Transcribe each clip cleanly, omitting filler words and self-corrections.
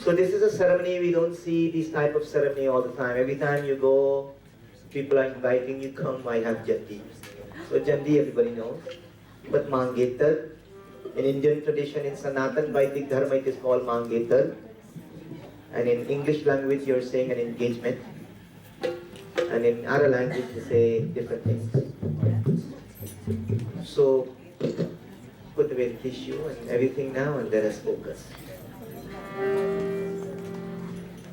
So this is a ceremony, we don't see this type of ceremony all the time. Every time you go, people are inviting you, come, I have jandi. So jandi everybody knows. But mangetar, in Indian tradition, in Sanatan Vaidik Dharma, it is called mangetar. And in English language, you're saying an engagement. And in other language, you say different things. So put away the tissue and everything now and let us focus.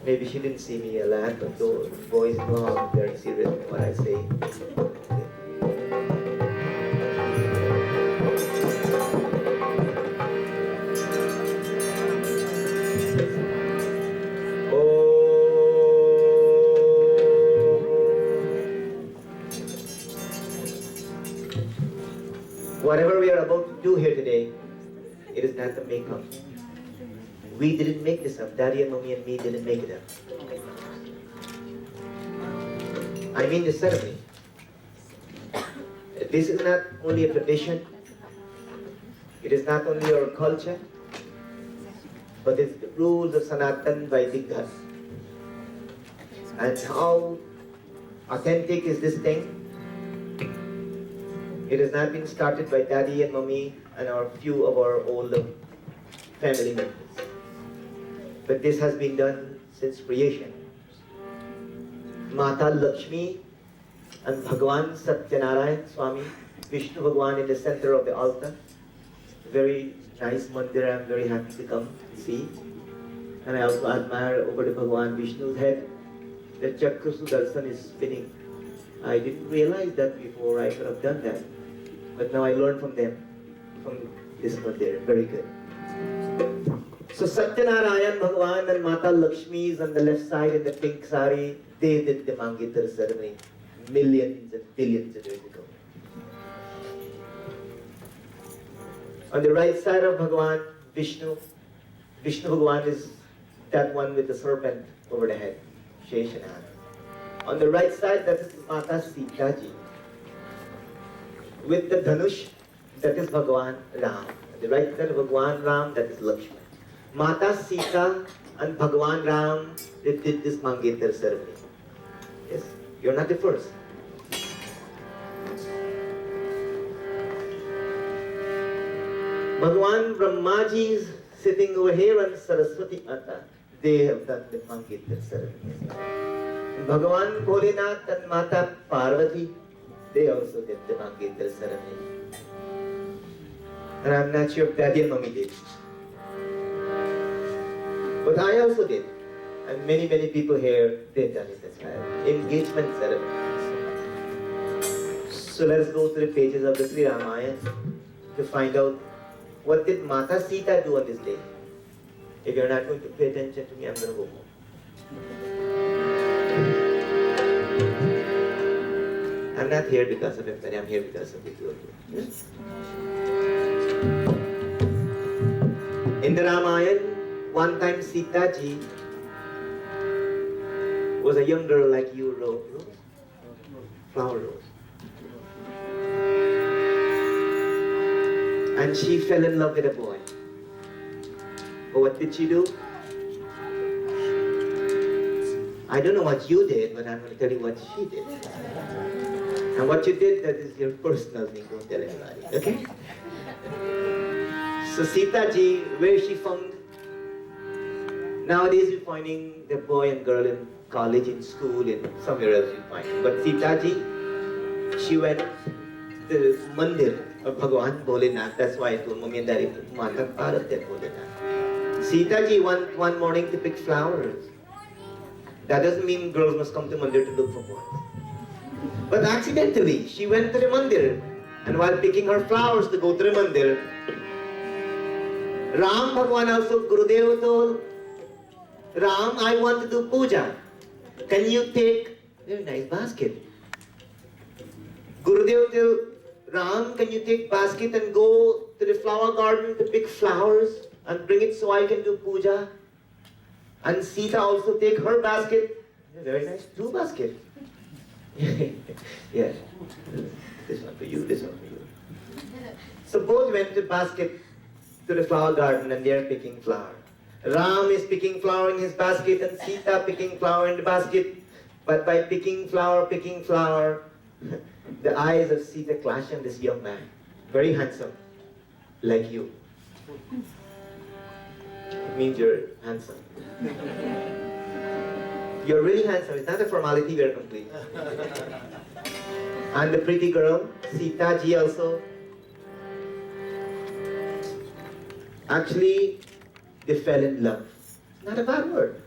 Maybe she didn't see me a lot, but the voice know I'm very serious in what I say. Whatever we are about to do here today, it is not the makeup. We didn't make this up. Daddy and Mommy and me didn't make it up. I mean the ceremony. This is not only a tradition. It is not only our culture, but it's the rules of Sanatan Vaidik Dharma. And how authentic is this thing? It has not been started by Daddy and Mommy and our few of our older family members. But this has been done since creation. Mata Lakshmi and Bhagwan Satyanarayan Swami, Vishnu Bhagwan in the center of the altar. Very nice mandir, I'm very happy to come see. And I also admire over the Bhagwan Vishnu's head, the Chakra Sudarshan is spinning. I didn't realize that before, I could have done that. But now I learned from them, from this mandir, very good. So Satyanarayan Bhagwan and Mata Lakshmi is on the left side in the pink sari. They did the Mangetar ceremony millions and billions of years ago. On the right side of Bhagwan, Vishnu. Vishnu Bhagwan is that one with the serpent over the head, Sheshanag. On the right side, that is Mata Sita Ji. With the Dhanush, that is Bhagwan Ram. On the right side of Bhagwan Ram, that is Lakshmi. Mata Sita and Bhagwan Ram, they did this Mangetar ceremony. Yes, you're not the first. Bhagwan Brahmaji is sitting over here and Saraswati Mata, they have done the Mangetar ceremony. Bhagwan Bholenath and Mata Parvati, they also did the Mangetar ceremony. And I'm not sure if Daddy and Mommy did. But I also did. And many people here, they've done it as well. Engagement ceremonies. So let's go to the pages of the Sri Ramayana to find out what did Mata Sita do on this day. If you're not going to pay attention to me, I'm going to go home. I'm not here because of everybody, I'm here because of the two of you. In the Ramayana, one time Sita Ji was a young girl like you, Rose, flower rose. And she fell in love with a boy. But what did she do? I don't know what you did, but I'm going to tell you what she did. And what you did, that is your personal thing, don't tell anybody, okay? So Sita Ji, where is she found? Nowadays you're finding the boy and girl in college, in school, in somewhere else you find. But Sita Ji, she went to the mandir of Bhagwan Bholenath. That's why I told Mommy and Daddy, Mata Parvati Bholenath. Sita Ji went one morning to pick flowers. That doesn't mean girls must come to mandir to look for boys. But accidentally, she went to the mandir. And while picking her flowers to go to the mandir, Ram Bhagwan also, Gurudev told, Ram, I want to do puja. Can you take a very nice basket? Gurudev told Ram, can you take basket and go to the flower garden to pick flowers and bring it so I can do puja? And Sita also take her basket. Very nice, two baskets. Yeah, this one for you, this one for you. So both went to basket to the flower garden and they are picking flower. Ram is picking flower in his basket and Sita picking flower in the basket. But by picking flower, the eyes of Sita clash on this young man. Very handsome, like you. It means you're handsome. You're really handsome. It's not a formality, we're complete. And the pretty girl, Sita ji also. Actually, they fell in love. Not a bad word.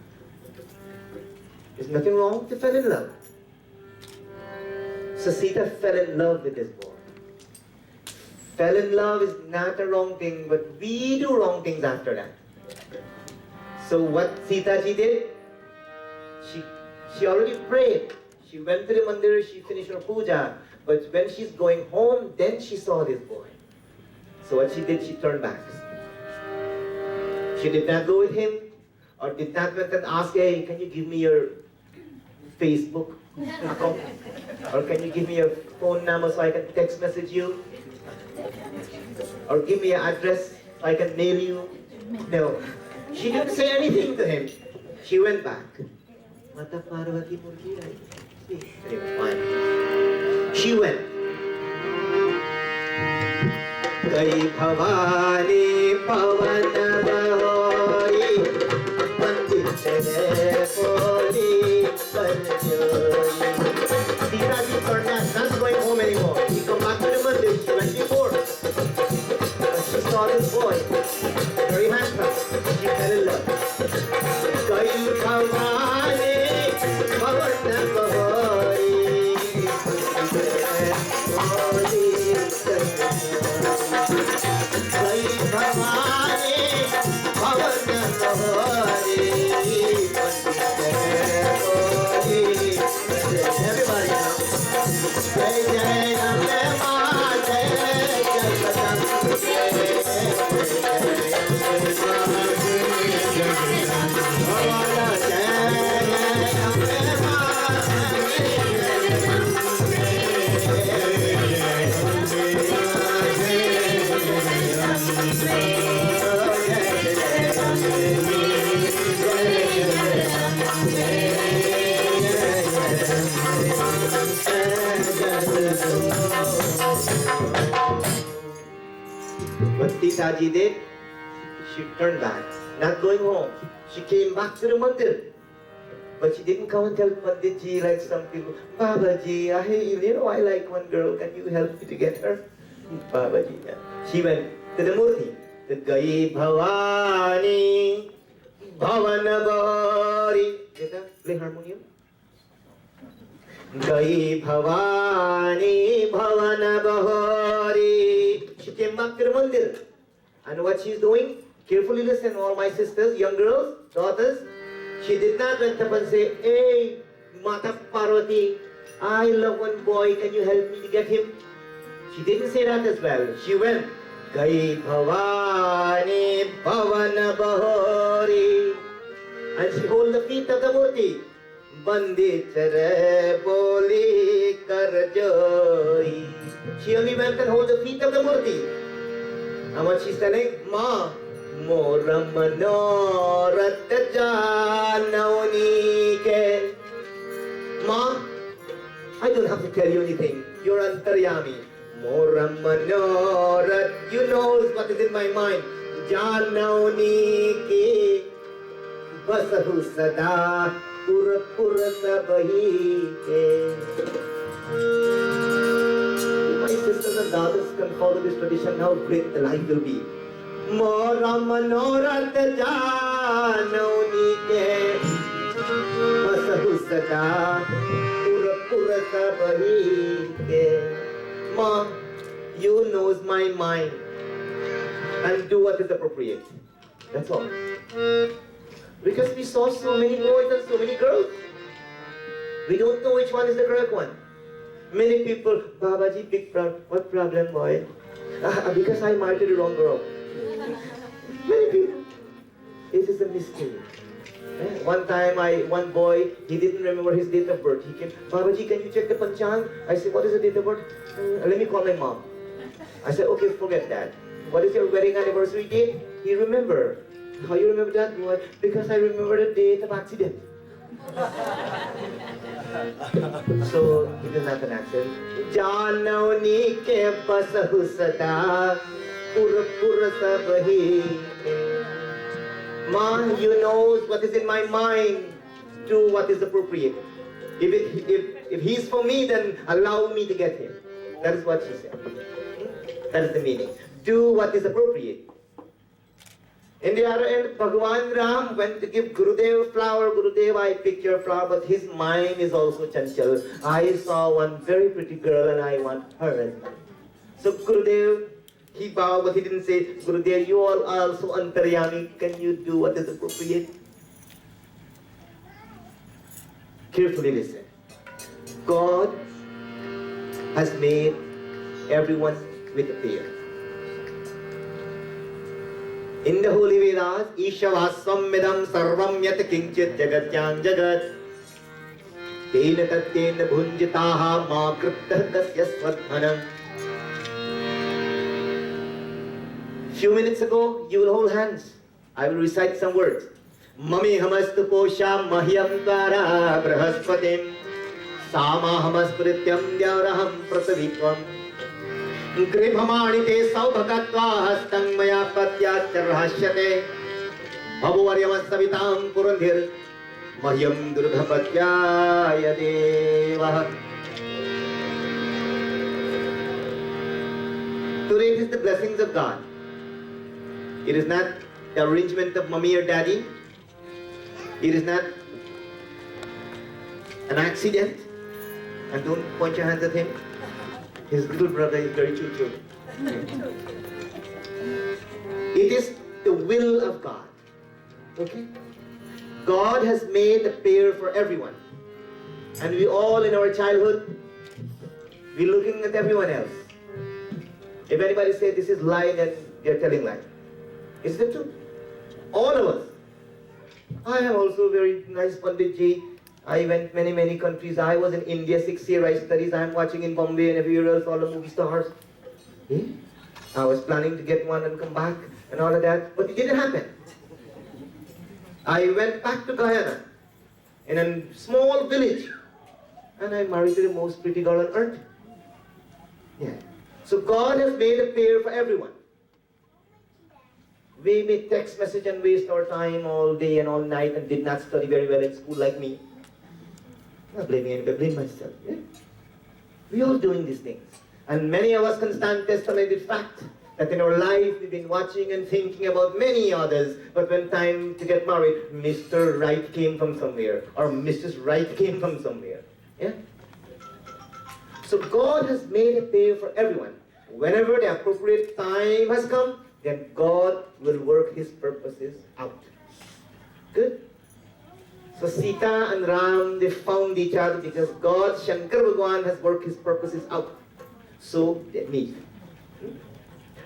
There's nothing wrong to fall in love. So Sita fell in love with this boy. Fell in love is not a wrong thing, but we do wrong things after that. So what Sita ji did, she already prayed. She went to the mandir, she finished her puja. But when she's going home, then she saw this boy. So what she did, she turned back. She did not go with him, or did not went and ask, hey, can you give me your Facebook account? Or can you give me your phone number so I can text message you? Or give me your address so I can mail you? No. She didn't say anything to him. She went back. Mata Parvati Murgi Rai. Anyway, fine. She went. Gai Bhavani Pavana Bahari Pandit Tere Poli Parjori. Sita ji turned back, not going home anymore. She come back to the mandir. She went before. But she saw this boy, very handsome. She fell in love. Gai Bhavani Pavana Bahari Gai Bhavani Pavana Bahari. Everybody now. Jai Jai Ram What Sita ji did, she turned back, not going home. She came back to the mandir. But she didn't come and tell Pandit ji like some people, Baba ji, I like one girl, can you help me to get her? Baba ji, yeah. She went to the murti, the Gai Bhavani Bhavana Bahari. Play harmonium. Gai Bhavani Bhavana Bahari. She came back to the mandir. And what she's doing, carefully listen, all my sisters, young girls, daughters. She did not went up and say, hey, Mata Parvati, I love one boy, can you help me to get him? She didn't say that as well. She went, Gai Bhavani Bhavana Bahari. And she hold the feet of the murti. Bandi chare boli karjoi. She only went and hold the feet of the murti. And what she's telling, Ma, Mora Manorat Janoni ke. Ma, I don't have to tell you anything. You're Antaryami. Mora Manorat, you know what is in my mind. Janoni ke. Basahu Sada Pura Pura Sabahi ke. My sisters and daughters can follow this tradition, how great the life will be. Mora Manorat Janoni ke. Basahu Sada Pura Pura Sabahi ke. Ma, you knows my mind and do what is appropriate. That's all. Because we saw so many boys and so many girls. We don't know which one is the correct one. Many people, Babaji, big problem. What problem, boy? Because I married the wrong girl. Many people. It is a mystery. One time, one boy, he didn't remember his date of birth. He came, Babaji, can you check the panchang? I said, what is the date of birth? Let me call my mom. I said, okay, forget that. What is your wedding anniversary date? He remembered. How you remember that, boy? Because I remember the date of accident. So it is not an accident. Janoni ke basahu sada pur pur sabahi. Ma, you know what is in my mind. Do what is appropriate. If he's for me, then allow me to get him. That is what she said. That is the meaning. Do what is appropriate. In the other end, Bhagwan Ram went to give Gurudev flower. Gurudev, I picked your flower, but his mind is also chanchal. I saw one very pretty girl and I want her as mine. So Gurudev, he bowed, but he didn't say, Gurudev, you all are also antaryami. Can you do what is appropriate? Carefully listen. God has made everyone with a pair. In the Holy Vedas, Ishavasam midam sarvam yat kinchit jagatyam jagat tena tattena bhunjitaha ma kriptah tasya swadhanam. Few minutes ago, you will hold hands. I will recite some words. Mami hamastu posha mahyam kara brahaspatim sama hamaspurityam dyavraham prasavitvam Gribhamani te saubhakatva hastang maya patyacharhasyate bhavuvaryamassavitam purandhir mahyam durghapatyaya devah. Today it is the blessings of God. It is not the arrangement of mommy or daddy. It is not an accident. And don't point your hands at him. His little brother is very choo-choo. It is the will of God. Okay? God has made a pair for everyone. And we all in our childhood, we're looking at everyone else. If anybody says this is lie, then they're telling lie. Is the truth? All of us. I am also very nice Panditji. I went many countries. I was in India 6 years. I studied. I am watching in Bombay and everywhere else all the movie stars. I was planning to get one and come back and all of that, but it didn't happen. I went back to Guyana in a small village and I married the most pretty girl on earth. Yeah. So God has made a pair for everyone. We may text message and waste our time all day and all night and did not study very well in school like me. I'm not blaming anybody, blame myself. Yeah? We all doing these things. And many of us can stand testimony the fact that in our life we've been watching and thinking about many others, but when time to get married, Mr. Right came from somewhere, or Mrs. Right came from somewhere. Yeah? So God has made a pair for everyone. Whenever the appropriate time has come, then God will work His purposes out. Good? So Sita and Ram, they found each other because God, Shankar Bhagwan, has worked His purposes out. So they meet.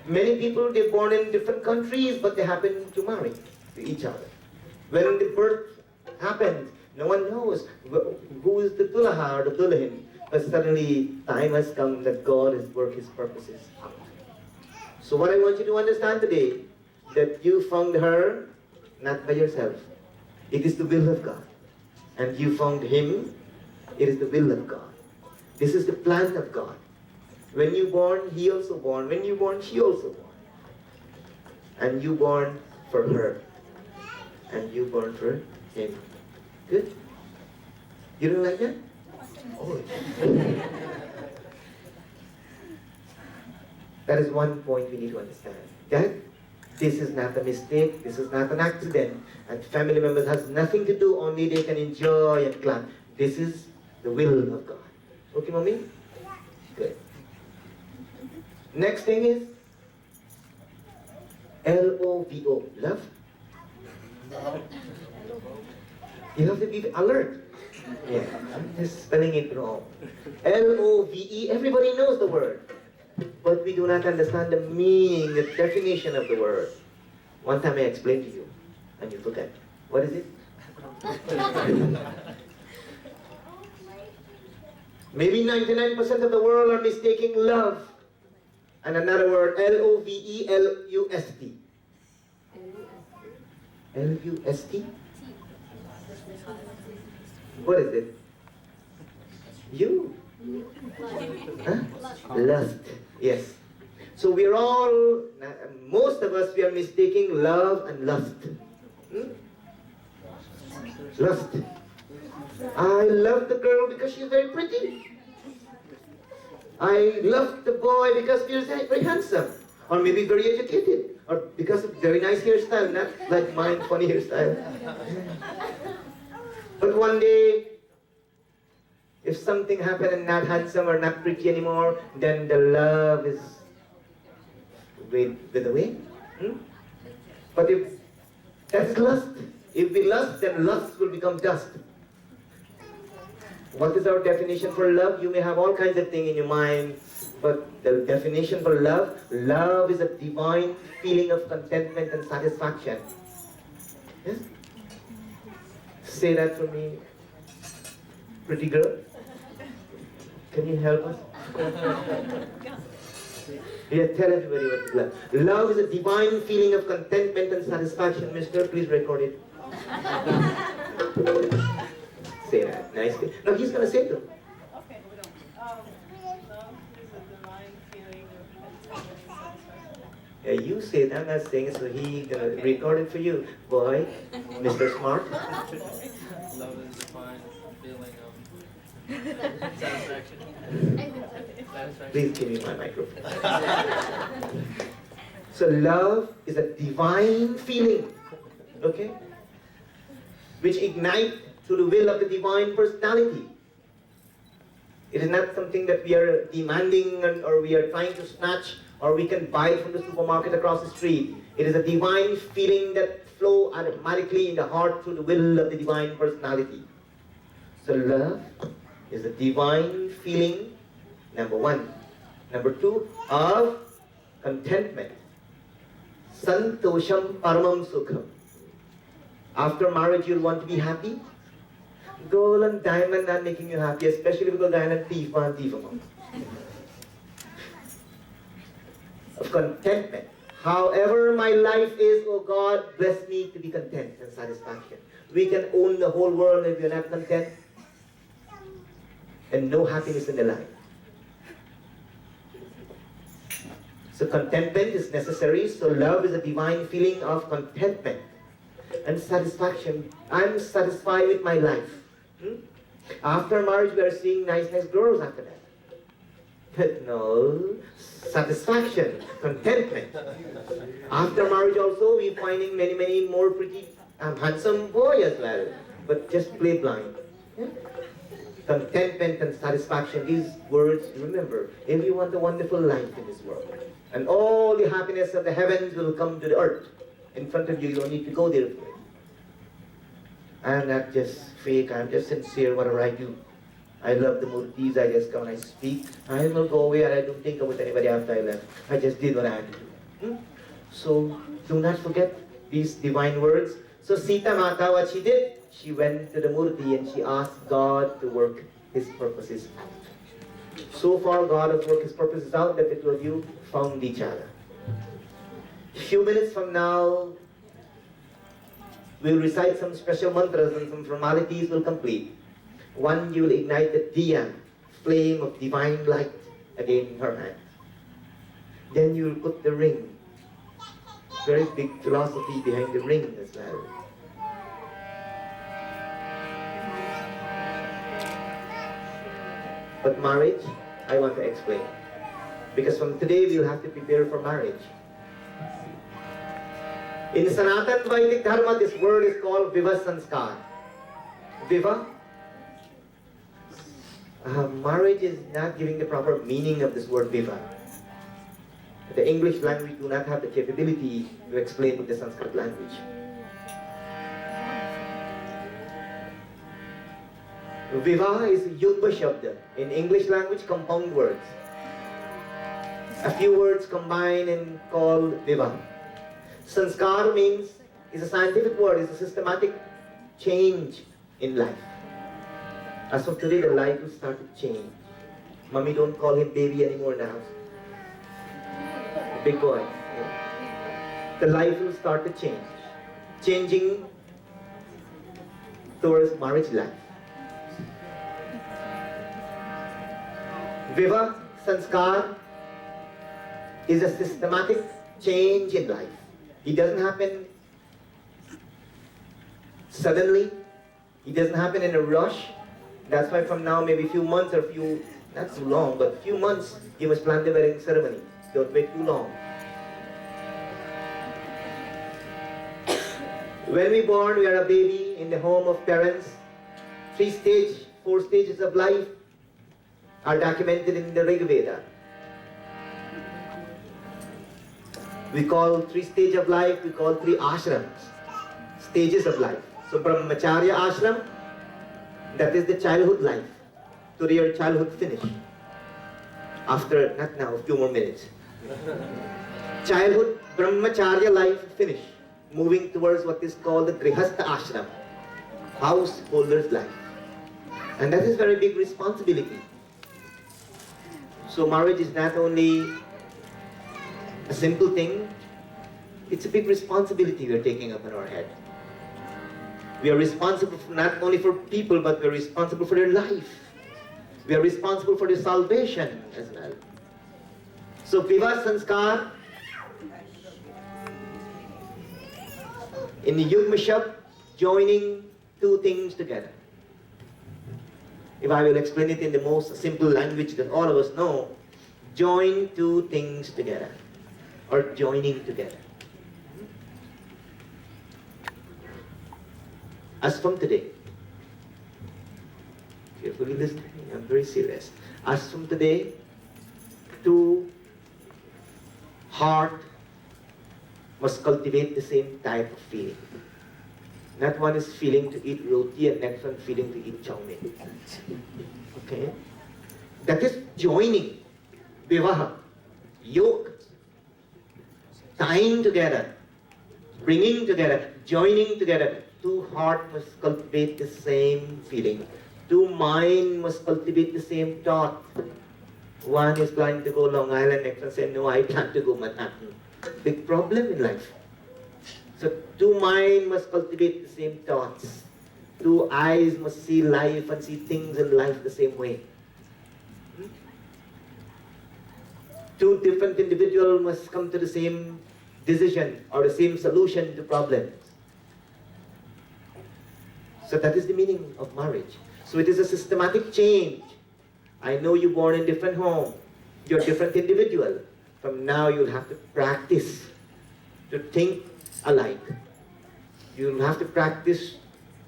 Many people, they're born in different countries, but they happen to marry to each other. When the birth happens, no one knows who is the Dulaha or the Dulahin. But suddenly, time has come that God has worked His purposes out. So what I want you to understand today, that you found her not by yourself. It is the will of God. And you found him, it is the will of God. This is the plan of God. When you born, he also born. When you born, she also born. And you born for her. And you born for him. Good? You don't like that? Oh. That is one point we need to understand. That this is not a mistake, this is not an accident, and family members has nothing to do, only they can enjoy and clap. This is the will of God. Okay, mommy? Good. Next thing is L-O-V-O, love. You have to be alert. Yeah, I'm just spelling it wrong. L-O-V-E, everybody knows the word. But we do not understand the meaning, the definition of the word. One time I explained to you, and you forget. What is it? Maybe 99% of the world are mistaking love and another word, L-O-V-E-L-U-S-T. L-U-S-T? What is it? You? Huh? Lust. Yes. So we are all, most of us, we are mistaking love and lust. Lust. I love the girl because she's very pretty. I love the boy because he's very handsome. Or maybe very educated. Or because of very nice hairstyle, not like mine, funny hairstyle. But one day, if something happened and not handsome or not pretty anymore, then the love is with away. But if that's lust, if we lust, then lust will become dust. What is our definition for love? You may have all kinds of things in your mind, but the definition for love, love is a divine feeling of contentment and satisfaction. Yes? Say that for me, pretty girl. Can you help us? Yeah, tell everybody what is love. Love is a divine feeling of contentment and satisfaction. Mister, please record it. Say that nicely. No, he's going to say it to him. Okay. Love is a divine feeling of contentment and satisfaction. Yeah, you say it. I'm not saying it, so he's going to record it for you. Boy, Mr. Smart. Love is a divine feeling of satisfaction. Please give me my microphone. So love is a divine feeling, okay, which ignites to the will of the divine personality. It is not something that we are demanding or we are trying to snatch or we can buy from the supermarket across the street. It is a divine feeling that flows automatically in the heart through the will of the divine personality. So love is a divine feeling, number one. Number two, of contentment. Santosham paramam sukham. After marriage, you'll want to be happy. Gold and diamond not making you happy, especially because diamond thief and thief among. Of contentment. However my life is, oh God, bless me to be content and satisfaction. We can own the whole world if we're not content. And no happiness in the life. So contentment is necessary. So love is a divine feeling of contentment and satisfaction. I'm satisfied with my life. After marriage, we are seeing nice girls after that. But no, satisfaction, contentment. After marriage also, we're finding many more pretty, handsome boy as well. But just play blind. Contentment and satisfaction, these words, remember, if you want a wonderful life in this world, and all the happiness of the heavens will come to the earth in front of you, you don't need to go there for it. I'm not just fake, I'm just sincere whatever I do. I love the murtis, I just come and I speak. I will go away and I don't think about anybody after I left. I just did what I had to do. So do not forget these divine words. So Sita Mata, what she did, she went to the murti and she asked God to work His purposes out. So far God has worked His purposes out that the two of you found each other. A few minutes from now, we'll recite some special mantras and some formalities will complete. One, you will ignite the diya, flame of divine light, again in her hand. Then you will put the ring. Very big philosophy behind the ring as well. But marriage, I want to explain. Because from today, we'll have to prepare for marriage. In Sanatan Vedic Dharma, this word is called Viva Sanskar. Viva. Marriage is not giving the proper meaning of this word Viva. The English language do not have the capability to explain with the Sanskrit language. Viva is Yudva Shabda. In English language, compound words. A few words combined and called Viva. Sanskar means, is a scientific word, is a systematic change in life. As of today, the life will start to change. Mommy don't call him baby anymore in the house. Big boy. The life will start to change. changing towards marriage life. Viva Sanskar is a systematic change in life. It doesn't happen suddenly. It doesn't happen in a rush. That's why from now, maybe a few months or not too long, but a few months, you must plan the wedding ceremony. Don't wait too long. When we born, we are a baby in the home of parents. 4 stages of life are documented in the Rig Veda. We call 3 stages of life, we call 3 ashrams, stages of life. So Brahmacharya ashram, that is the childhood life, to your childhood finish. After, not now, a few more minutes. Childhood Brahmacharya life finish, moving towards what is called the Grihastha ashram, householder's life. And that is very big responsibility. So marriage is not only a simple thing, it's a big responsibility we are taking up on our head. We are responsible not only for people, but we are responsible for their life. We are responsible for their salvation as well. So Viva Sanskar in the Yugmashab, joining 2 things together. If I will explain it in the most simple language that all of us know, join 2 things together, or joining together. As from today, carefully listen, I'm very serious. As from today, 2 heart must cultivate the same type of feeling. Not one is feeling to eat roti and next one feeling to eat chow mein. Okay? That is joining, vivaha, yoke, tying together, bringing together, joining together. 2 heart must cultivate the same feeling. 2 mind must cultivate the same thought. One is planning to go Long Island, next one says, no, I plan to go Manhattan. Big problem in life. So 2 mind must cultivate the same thoughts. 2 eyes must see life and see things in life the same way. 2 different individuals must come to the same decision or the same solution to problems. So that is the meaning of marriage. So it is a systematic change. I know you're born in different home. You're a different individual. From now you'll have to practice to think alike. You'll have to practice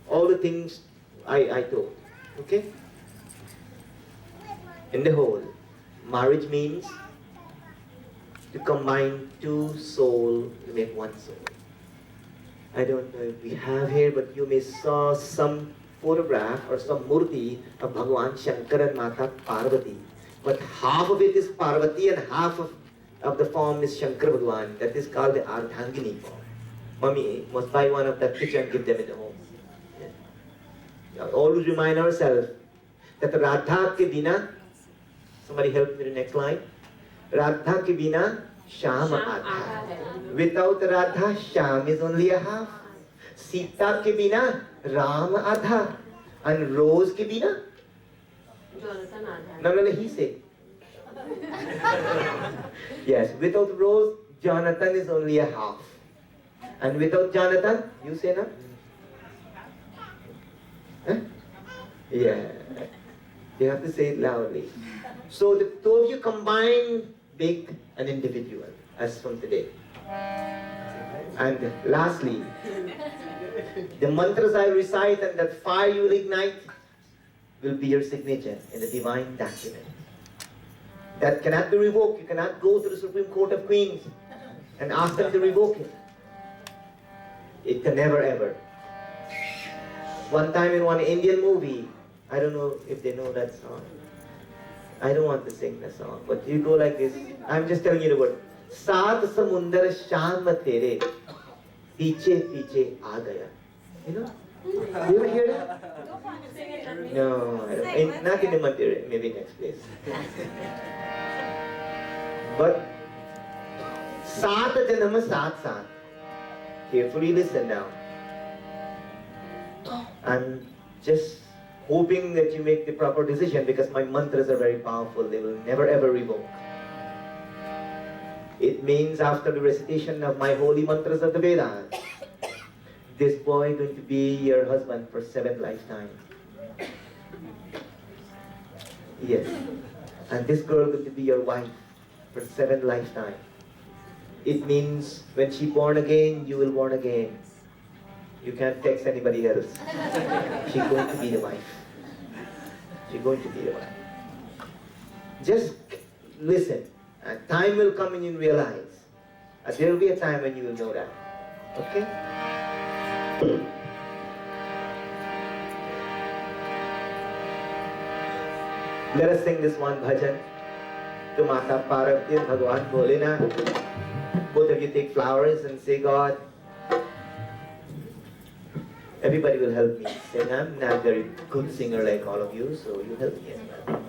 all the things I told. Okay? In the whole, marriage means to combine 2 souls to make 1 soul. I don't know if we have here, but you may saw some photograph or some murti of Bhagwan Shankar and Mata Parvati. But half of it is Parvati and half of the form is Shankar Bhagwan. That is called the Ardhangini form. Mommy must buy one of that picture and give them in the home. Yeah. Always remind ourselves that Radha ke bina, somebody help me the next line. Radha ke bina, Shama Adha. Without Radha, Sham is only a half. Sita ke bina, Ram Adha. And Rose ke bina? Jonathan Adha. No, he said. Yes, without Rose, Jonathan is only a half. And without Jonathan, you say no? Huh? Yeah. You have to say it loudly. So the 2 of you combine, make an individual, as from today. And lastly, the mantras I recite and that fire you will ignite will be your signature in the divine document. That cannot be revoked. You cannot go to the Supreme Court of Queens and ask them to revoke it. It can never ever. One time in one Indian movie, I don't know if they know that song. I don't want to sing the song, but you go like this. I'm just telling you the word. Saat samundar sham tere, piche piche aa gaya. You know? You ever hear that? No, I don't. Not in the Mandir, maybe next place. But Saat janam saat saat. Carefully listen now. I'm just hoping that you make the proper decision because my mantras are very powerful. They will never ever revoke. It means after the recitation of my holy mantras of the Vedas, this boy going to be your husband for 7 lifetimes. Yes. And this girl going to be your wife for 7 lifetimes. It means when she born again, you will born again. You can't text anybody else. She's going to be the wife. She's going to be the wife. Just listen. And time will come and you'll realize. And there will be a time when you will know that. Okay? Let us sing this one bhajan. To Mata Parvati, Bhagwan Bholenath. Both of you take flowers and say, God, everybody will help me sing. I'm not a very good singer like all of you, so you help me as well.